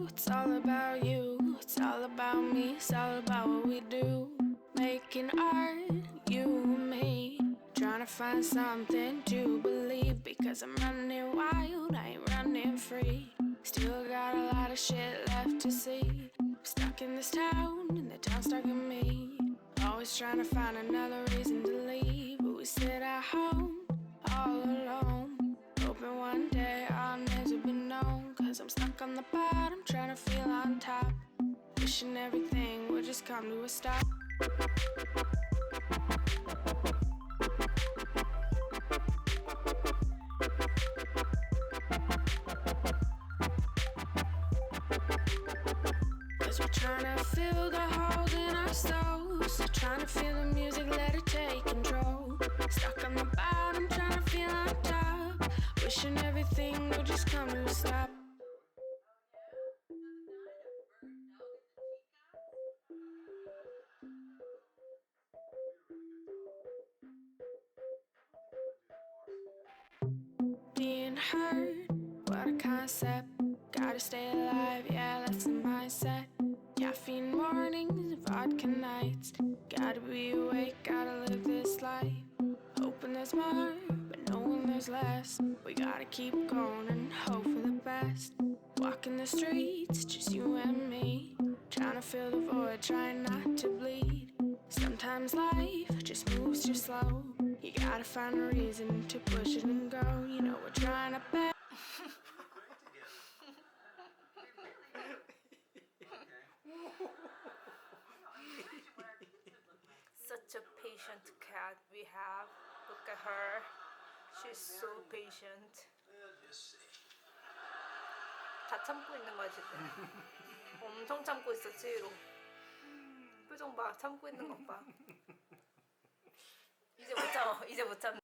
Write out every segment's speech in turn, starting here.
it's all about you. It's all about me, it's all about what we do. Making art, you and me. Trying to find something to believe. Because I'm running wild, I ain't running free. Still got a lot of shit left to see. I'm stuck in this town, and the town's stuck in me. Always trying to find another reason to leave. But we sit at home, all alone. Hoping one day our names will be known. Cause I'm stuck on the bottom, trying to feel on top. Wishing everything would just come to a stop. Cause we're trying to fill the holes in our souls. Trying to feel the music, let it take control. Stuck on the bottom, trying to feel on top. Wishing everything would just come to a stop. Being hurt, what a concept. Gotta stay alive, yeah, that's the mindset. Caffeine mornings, vodka nights. Gotta be awake, gotta live this life. Hoping there's more, but knowing there's less. We gotta keep going and hope for the best. Walking the streets, just you and me. Trying to fill the void, trying not to bleed. Sometimes life just moves too slow. You gotta find a reason to push it and go. You know we're trying to bet. Such a patient cat we have. Look at her. She's so patient. 다 참고 있는 거야 지금. 엄청 참고 있어 치히로. 표정 봐. 참고 있는 것 봐. 이제 못 참아. 이제 못 참아.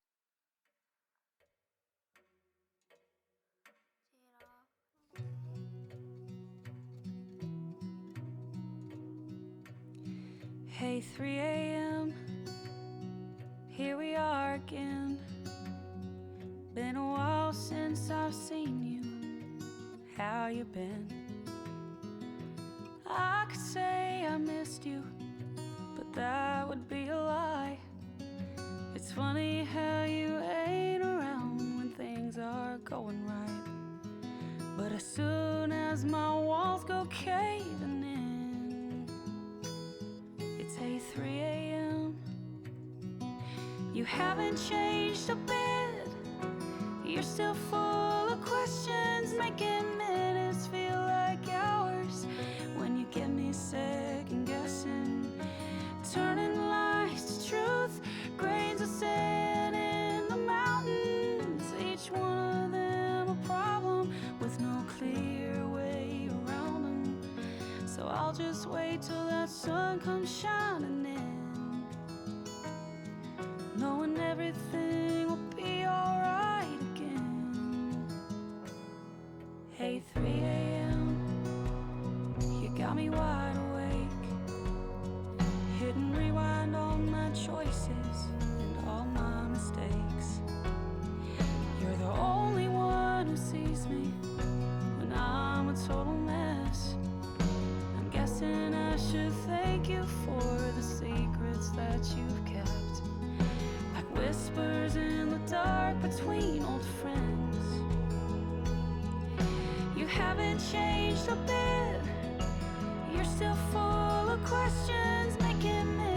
Hey, 3 a.m. Here we are again. Been a while since I've seen you. How you been? I could say I missed you, but that would be a lie. It's funny how you ain't around when things are going right. But as soon as my walls go caving in, it's 3 a.m. You haven't changed a bit. You're still full of questions, making minutes feel like hours. When you get me second guessing, turning lies to truth, grains of sand in the mountains. Each one of them a problem with no clear way around them. So I'll just wait till that sun comes shining in, knowing everything will be alright again. Hey, 3 a.m. You got me wide awake, hit and rewind all my choices and all my mistakes. You're the only one who sees me when I'm a total mess. I'm guessing I should thank you for the secrets that you've kept, like whispers in the dark between old friends. You haven't changed a bit. You're still full of questions, making me